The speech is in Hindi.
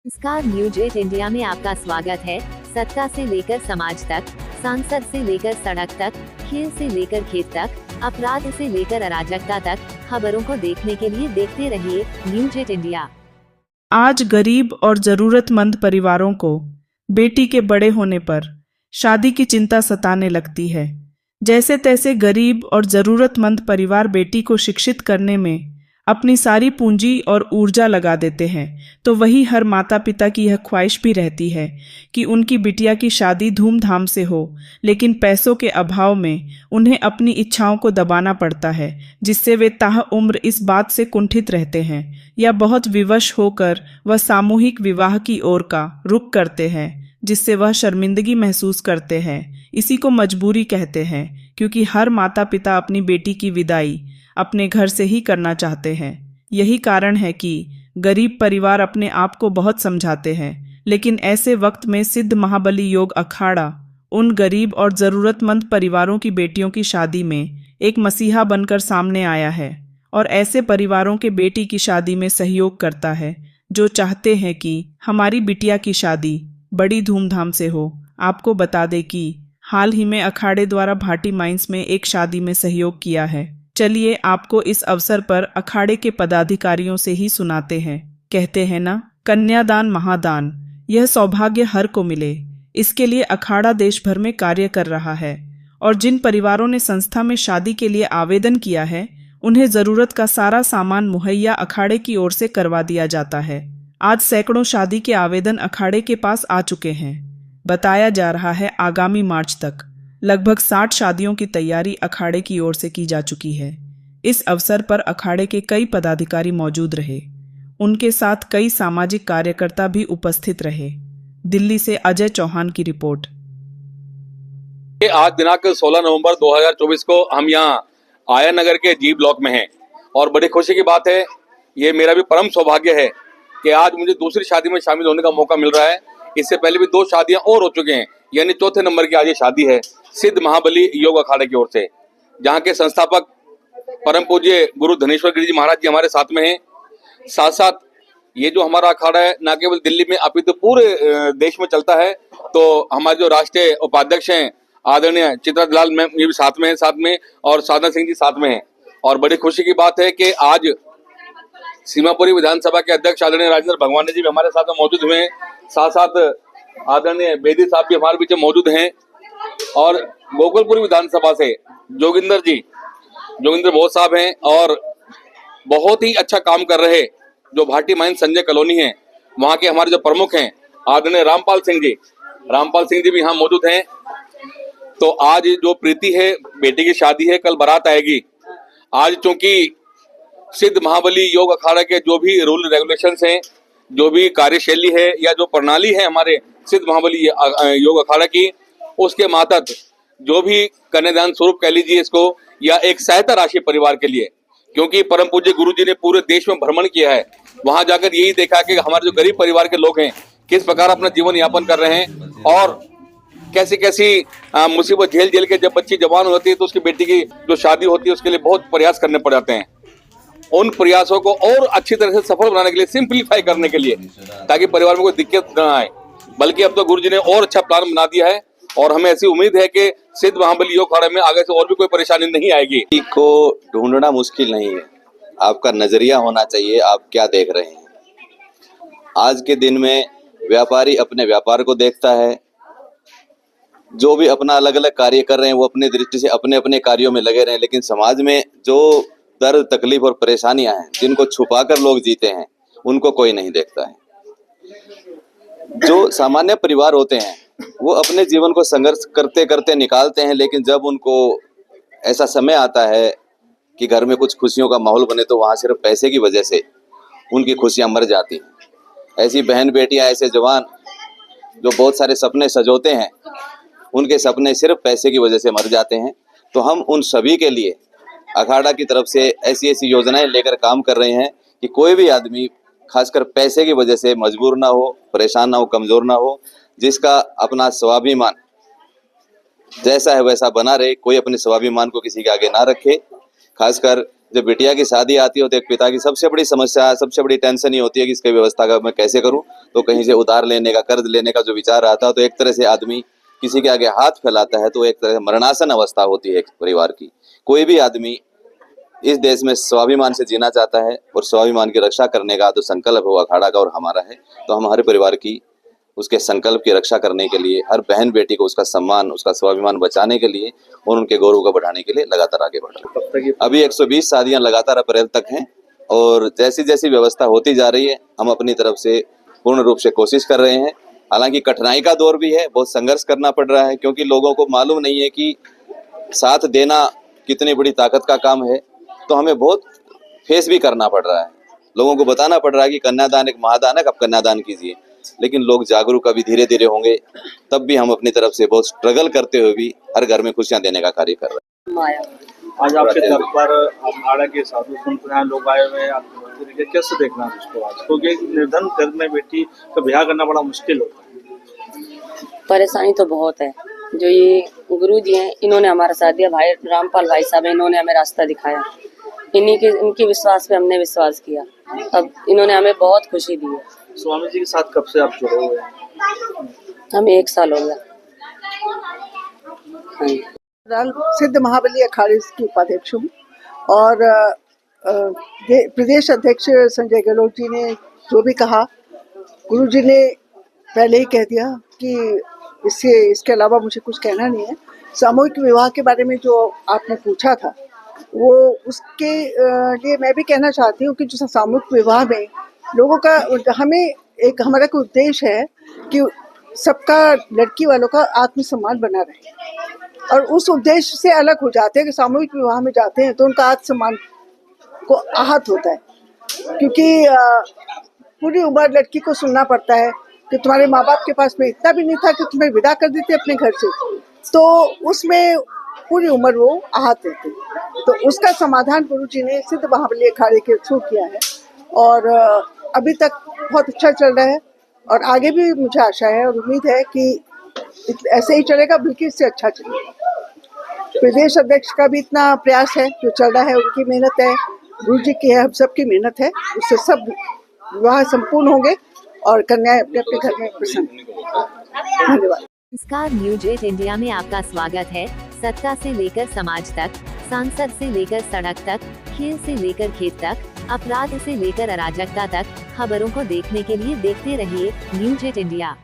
नमस्कार, न्यूज 8 इंडिया में आपका स्वागत है। सत्ता से लेकर समाज तक, सांसद से लेकर सड़क तक, खेल से लेकर खेत तक, अपराध से लेकर अराजकता तक, खबरों को देखने के लिए देखते रहिए न्यूज 8 इंडिया। आज गरीब और जरूरतमंद परिवारों को बेटी के बड़े होने पर शादी की चिंता सताने लगती है। जैसे तैसे गरीब और जरूरतमंद परिवार बेटी को शिक्षित करने में अपनी सारी पूंजी और ऊर्जा लगा देते हैं, तो वही हर माता पिता की यह ख्वाहिश भी रहती है कि उनकी बिटिया की शादी धूमधाम से हो, लेकिन पैसों के अभाव में उन्हें अपनी इच्छाओं को दबाना पड़ता है, जिससे वे ताउम्र इस बात से कुंठित रहते हैं या बहुत विवश होकर वह सामूहिक विवाह की ओर का रुख करते हैं, जिससे वह शर्मिंदगी महसूस करते हैं। इसी को मजबूरी कहते हैं, क्योंकि हर माता पिता अपनी बेटी की विदाई अपने घर से ही करना चाहते हैं। यही कारण है कि गरीब परिवार अपने आप को बहुत समझाते हैं, लेकिन ऐसे वक्त में सिद्ध महाबली योग अखाड़ा उन गरीब और ज़रूरतमंद परिवारों की बेटियों की शादी में एक मसीहा बनकर सामने आया है और ऐसे परिवारों के बेटी की शादी में सहयोग करता है जो चाहते हैं कि हमारी बिटिया की शादी बड़ी धूमधाम से हो। आपको बता दें कि हाल ही में अखाड़े द्वारा भाटी माइंस में एक शादी में सहयोग किया है। चलिए आपको इस अवसर पर अखाड़े के पदाधिकारियों से ही सुनाते हैं। कहते हैं ना, कन्यादान महादान, यह सौभाग्य हर को मिले। इसके लिए अखाड़ा देश भर में कार्य कर रहा है और जिन परिवारों ने संस्था में शादी के लिए आवेदन किया है, उन्हें जरूरत का सारा सामान मुहैया अखाड़े की ओर से करवा दिया जाता है। आज सैकड़ों शादी के आवेदन अखाड़े के पास आ चुके हैं। बताया जा रहा है आगामी मार्च तक लगभग 60 शादियों की तैयारी अखाड़े की ओर से की जा चुकी है। इस अवसर पर अखाड़े के कई पदाधिकारी मौजूद रहे। उनके साथ कई सामाजिक कार्यकर्ता भी उपस्थित रहे। दिल्ली से अजय चौहान की रिपोर्ट। आज दिनांक 16 नवंबर 2024 को हम यहाँ आया नगर के जी ब्लॉक में हैं और बड़ी खुशी की बात है, ये मेरा भी परम सौभाग्य है कि आज मुझे दूसरी शादी में शामिल होने का मौका मिल रहा है। इससे पहले भी 2 शादियां और हो चुके हैं, यानी चौथे नंबर की आज ये शादी है सिद्ध महाबली योग अखाड़े की ओर से, जहाँ के संस्थापक परम पूज्य गुरु धनेश्वर गिरी जी महाराज जी हमारे साथ में हैं। साथ साथ ये जो हमारा अखाड़ा है न केवल दिल्ली में अपितु पूरे देश में चलता है। तो हमारे जो राष्ट्रीय उपाध्यक्ष हैं आदरणीय चित्रालाल मैम ये भी साथ में और साधना सिंह जी साथ में हैं। और बड़ी खुशी की बात है कि आज सीमापुरी विधानसभा के अध्यक्ष आदरणीय राजेंद्र भगवानी जी भी हमारे साथ में मौजूद हुए हैं। साथ साथ आदरणीय बेदी साहब भी हमारे बीच मौजूद हैं और गोकुलपुरी विधानसभा से जोगिंदर बोस साहब हैं और बहुत ही अच्छा काम कर रहे जो भाटी माइन संजय कॉलोनी है, वहाँ के हमारे जो प्रमुख हैं आदरणीय रामपाल सिंह जी भी यहाँ मौजूद हैं। तो आज जो प्रीति है, बेटी की शादी है, कल बारात आएगी। आज चूंकि सिद्ध महाबली योग अखाड़ा के जो भी रूल रेगुलेशंस हैं, जो भी कार्यशैली है या जो प्रणाली है हमारे सिद्ध महाबली योग अखाड़ा की, उसके मातहत जो भी कन्यादान स्वरूप कह लीजिए इसको, या एक सहायता राशि परिवार के लिए, क्योंकि परम पूज्य गुरु जी ने पूरे देश में भ्रमण किया है, वहां जाकर यही देखा कि हमारे जो गरीब परिवार के लोग हैं किस प्रकार अपना जीवन यापन कर रहे हैं और कैसी कैसी मुसीबत झेल के जब बच्ची जवान होती है तो उसकी बेटी की जो शादी होती है उसके लिए बहुत प्रयास करने पड़ जाते हैं। उन प्रयासों को और अच्छी तरह से सफल बनाने के लिए, सिंप्लीफाई करने के लिए, ताकि परिवार में कोई दिक्कत न आए, बल्कि अब तो गुरु जी ने और अच्छा प्लान बना दिया है और हमें ऐसी उम्मीद है कि सिद्ध महाबली योग अखाड़े में आगे से और भी कोई परेशानी नहीं आएगी। को ढूंढना मुश्किल नहीं है, आपका नजरिया होना चाहिए, आप क्या देख रहे हैं। आज के दिन में व्यापारी अपने व्यापार को देखता है, जो भी अपना अलग अलग कार्य कर रहे हैं वो अपनी दृष्टि से अपने अपने कार्यों में लगे रहे, लेकिन समाज में जो दर्द तकलीफ और परेशानियां हैं जिनको छुपाकर लोग जीते हैं उनको कोई नहीं देखता है। जो सामान्य परिवार होते हैं वो अपने जीवन को संघर्ष करते करते निकालते हैं, लेकिन जब उनको ऐसा समय आता है कि घर में कुछ खुशियों का माहौल बने तो वहाँ सिर्फ पैसे की वजह से उनकी खुशियाँ मर जाती हैं। ऐसी बहन बेटियाँ, ऐसे जवान जो बहुत सारे सपने सजोते हैं, उनके सपने सिर्फ पैसे की वजह से मर जाते हैं। तो हम उन सभी के लिए अखाड़ा की तरफ से ऐसी योजनाएं लेकर काम कर रहे हैं कि कोई भी आदमी खासकर पैसे की वजह से मजबूर ना हो, परेशान ना हो, कमजोर ना हो, जिसका अपना स्वाभिमान जैसा है वैसा बना रहे, कोई अपने स्वाभिमान को किसी के आगे ना रखे। खासकर जब बिटिया की शादी आती है तो एक पिता की सबसे बड़ी समस्या, सबसे बड़ी टेंशन ये होती है कि इसकी व्यवस्था का मैं कैसे करूं। तो कहीं से उधार लेने का, कर्ज लेने का जो विचार आता है तो एक तरह से आदमी किसी के आगे हाथ फैलाता है तो एक तरह से मरणासन अवस्था होती है एक परिवार की। कोई भी आदमी इस देश में स्वाभिमान से जीना चाहता है और स्वाभिमान की रक्षा करने का तो संकल्प हो अखाड़ा का और हमारा है। तो हम हर परिवार की उसके संकल्प की रक्षा करने के लिए, हर बहन बेटी को उसका सम्मान, उसका स्वाभिमान बचाने के लिए और उनके गौरव को बढ़ाने के लिए लगातार आगे बढ़ रहे हैं। अभी 120 शादियां लगातार अप्रैल तक हैं और जैसी जैसी व्यवस्था होती जा रही है हम अपनी तरफ से पूर्ण रूप से कोशिश कर रहे हैं। हालांकि कठिनाई का दौर भी है, बहुत संघर्ष करना पड़ रहा है क्योंकि लोगों को मालूम नहीं है कि साथ देना कितनी बड़ी ताकत का काम है। तो हमें बहुत फेस भी करना पड़ रहा है, लोगों को बताना पड़ रहा है कि कन्यादान एक महादान है, अब कन्यादान कीजिए। लेकिन लोग जागरूक अभी धीरे धीरे होंगे, तब भी हम अपनी तरफ से बहुत स्ट्रगल करते हुए भी हर घर में खुशियां देने का कार्य कर रहे हैं। माया आज आपके दर पर अखाड़ा के साधु संत यहाँ लोग आए हुए हैं, आप कैसे देखना है इसको आज, क्योंकि निर्धन घर में बेटी का ब्याह करना बड़ा मुश्किल होता है। परेशानी तो बहुत है। जो ये गुरु जी हैं इन्होंने हमारा साथ दिया, भाई रामपाल भाई साहब इन्होंने हमें रास्ता दिखाया, इनके विश्वास पे हमने विश्वास किया, अब इन्होंने हमें बहुत खुशी दी है। स्वामी जी के साथ कब से आप जुड़े हुए हैं? हमें 1 साल हो गया। सिद्ध महाबली अखाड़े की उपाध्यक्ष हूँ और प्रदेश अध्यक्ष संजय गहलोत जी ने जो भी कहा, गुरु जी ने पहले ही कह दिया कि इसके अलावा मुझे कुछ कहना नहीं है। सामूहिक विवाह के बारे में जो आपने पूछा था, वो उसके लिए मैं भी कहना चाहती हूँ कि जो सामूहिक विवाह में लोगों का, हमारा कोई उद्देश्य है कि सबका, लड़की वालों का आत्मसम्मान बना रहे, और उस उद्देश्य से अलग हो जाते हैं कि सामूहिक विवाह में जाते हैं तो उनका आत्मसम्मान को आहत होता है, क्योंकि पूरी उम्र लड़की को सुनना पड़ता है कि तुम्हारे माँ बाप के पास में इतना भी नहीं था कि तुम्हें विदा कर देते अपने घर से, तो उसमें पूरी उम्र वो आहत रहते। तो उसका समाधान गुरु जी ने सिद्ध महाबली अखाड़े के थ्रू किया है और अभी तक बहुत अच्छा चल रहा है और आगे भी मुझे आशा है और उम्मीद है कि ऐसे ही चलेगा, बल्कि इससे अच्छा चलेगा। प्रदेश अध्यक्ष का भी इतना प्रयास है, जो चल रहा है उनकी मेहनत है, गुरु जी की है, हम सबकी मेहनत है, उससे सब विवाह संपूर्ण होंगे और कन्याएं अपने अपने घर में प्रसन्न। धन्यवाद। नमस्कार, न्यूज 8 इंडिया में आपका स्वागत है। सत्ता से लेकर समाज तक, सांसद से लेकर सड़क तक, खेल से लेकर खेत तक, अपराध से लेकर अराजकता तक, खबरों को देखने के लिए देखते रहिए न्यूज 8 इंडिया।